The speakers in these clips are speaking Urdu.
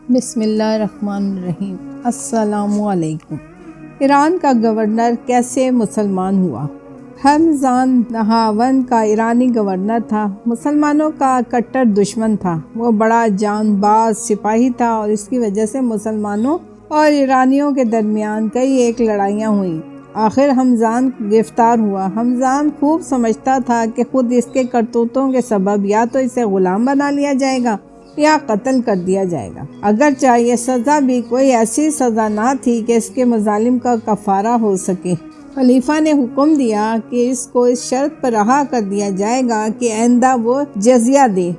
بسم اللہ الرحمن الرحیم۔ السلام علیکم۔ ایران کا گورنر کیسے مسلمان ہوا؟ ہرمزان نہاون کا ایرانی گورنر تھا، مسلمانوں کا کٹر دشمن تھا۔ وہ بڑا جان باز سپاہی تھا اور اس کی وجہ سے مسلمانوں اور ایرانیوں کے درمیان کئی ایک لڑائیاں ہوئیں۔ آخر ہرمزان گرفتار ہوا۔ ہرمزان خوب سمجھتا تھا کہ خود اس کے کرتوتوں کے سبب یا تو اسے غلام بنا لیا جائے گا یا قتل کر دیا جائے گا، اگرچہ یہ سزا بھی کوئی ایسی سزا نہ تھی کہ اس کے مظالم کا کفارہ ہو سکے۔ خلیفہ نے حکم دیا کہ اس کو اس شرط پر رہا کر دیا جائے گا کہ آئندہ وہ جزیہ دے۔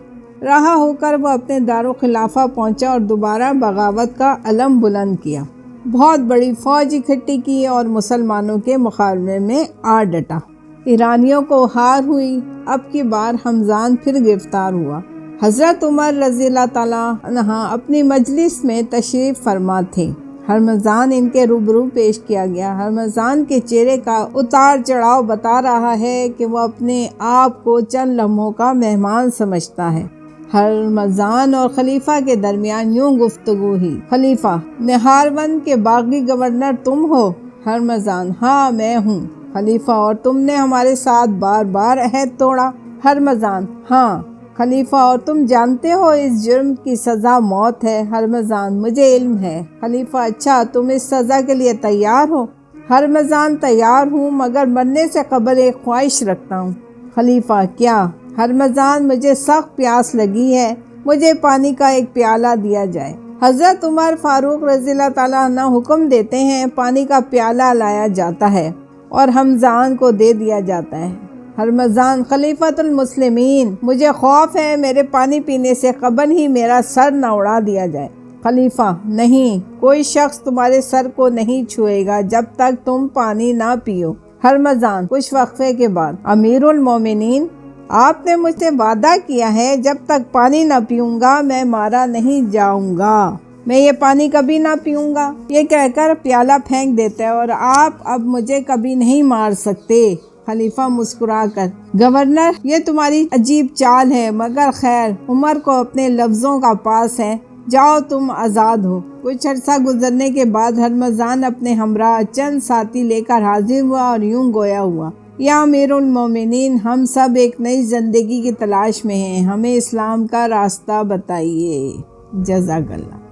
رہا ہو کر وہ اپنے دارالخلافہ پہنچا اور دوبارہ بغاوت کا علم بلند کیا، بہت بڑی فوج اکٹھی کی اور مسلمانوں کے مقابلے میں آ ڈٹا۔ ایرانیوں کو ہار ہوئی۔ اب کی بار ہرمزان پھر گرفتار ہوا۔ حضرت عمر رضی اللہ تعالیٰ عنہ اپنی مجلس میں تشریف فرما تھے۔ ہرمزان ان کے روبرو پیش کیا گیا۔ ہرمزان کے چہرے کا اتار چڑھاؤ بتا رہا ہے کہ وہ اپنے آپ کو چند لمحوں کا مہمان سمجھتا ہے۔ ہرمزان اور خلیفہ کے درمیان یوں گفتگو ہوئی۔ خلیفہ: نہاون کے باغی گورنر تم ہو؟ ہرمزان: ہاں میں ہوں۔ خلیفہ: اور تم نے ہمارے ساتھ بار بار عہد توڑا؟ ہرمزان: ہاں۔ خلیفہ: اور تم جانتے ہو اس جرم کی سزا موت ہے؟ ہرمزان: مجھے علم ہے۔ خلیفہ: اچھا، تم اس سزا کے لیے تیار ہو؟ ہرمزان: تیار ہوں، مگر مرنے سے قبل ایک خواہش رکھتا ہوں۔ خلیفہ: کیا؟ ہرمزان: مجھے سخت پیاس لگی ہے، مجھے پانی کا ایک پیالہ دیا جائے۔ حضرت عمر فاروق رضی اللہ تعالیٰ عنہ حکم دیتے ہیں، پانی کا پیالہ لایا جاتا ہے اور ہرمزان کو دے دیا جاتا ہے۔ ہرمزان: خلیفۃ المسلمین، مجھے خوف ہے میرے پانی پینے سے قبل ہی میرا سر نہ اڑا دیا جائے۔ خلیفہ: نہیں، کوئی شخص تمہارے سر کو نہیں چھوئے گا جب تک تم پانی نہ پیو۔ ہرمزان کچھ وقفے کے بعد: امیر المومنین، آپ نے مجھ سے وعدہ کیا ہے جب تک پانی نہ پیوں گا میں مارا نہیں جاؤں گا، میں یہ پانی کبھی نہ پیوں گا۔ یہ کہہ کر پیالہ پھینک دیتا ہے اور آپ اب مجھے کبھی نہیں مار سکتے۔ خلیفہ مسکرا کر: گورنر، یہ تمہاری عجیب چال ہے، مگر خیر، عمر کو اپنے لفظوں کا پاس ہے، جاؤ تم آزاد ہو۔ کچھ عرصہ گزرنے کے بعد ہرمزان اپنے ہمراہ چند ساتھی لے کر حاضر ہوا اور یوں گویا ہوا: یا امیر المومنین، ہم سب ایک نئی زندگی کی تلاش میں ہیں، ہمیں اسلام کا راستہ بتائیے۔ جزاک اللہ۔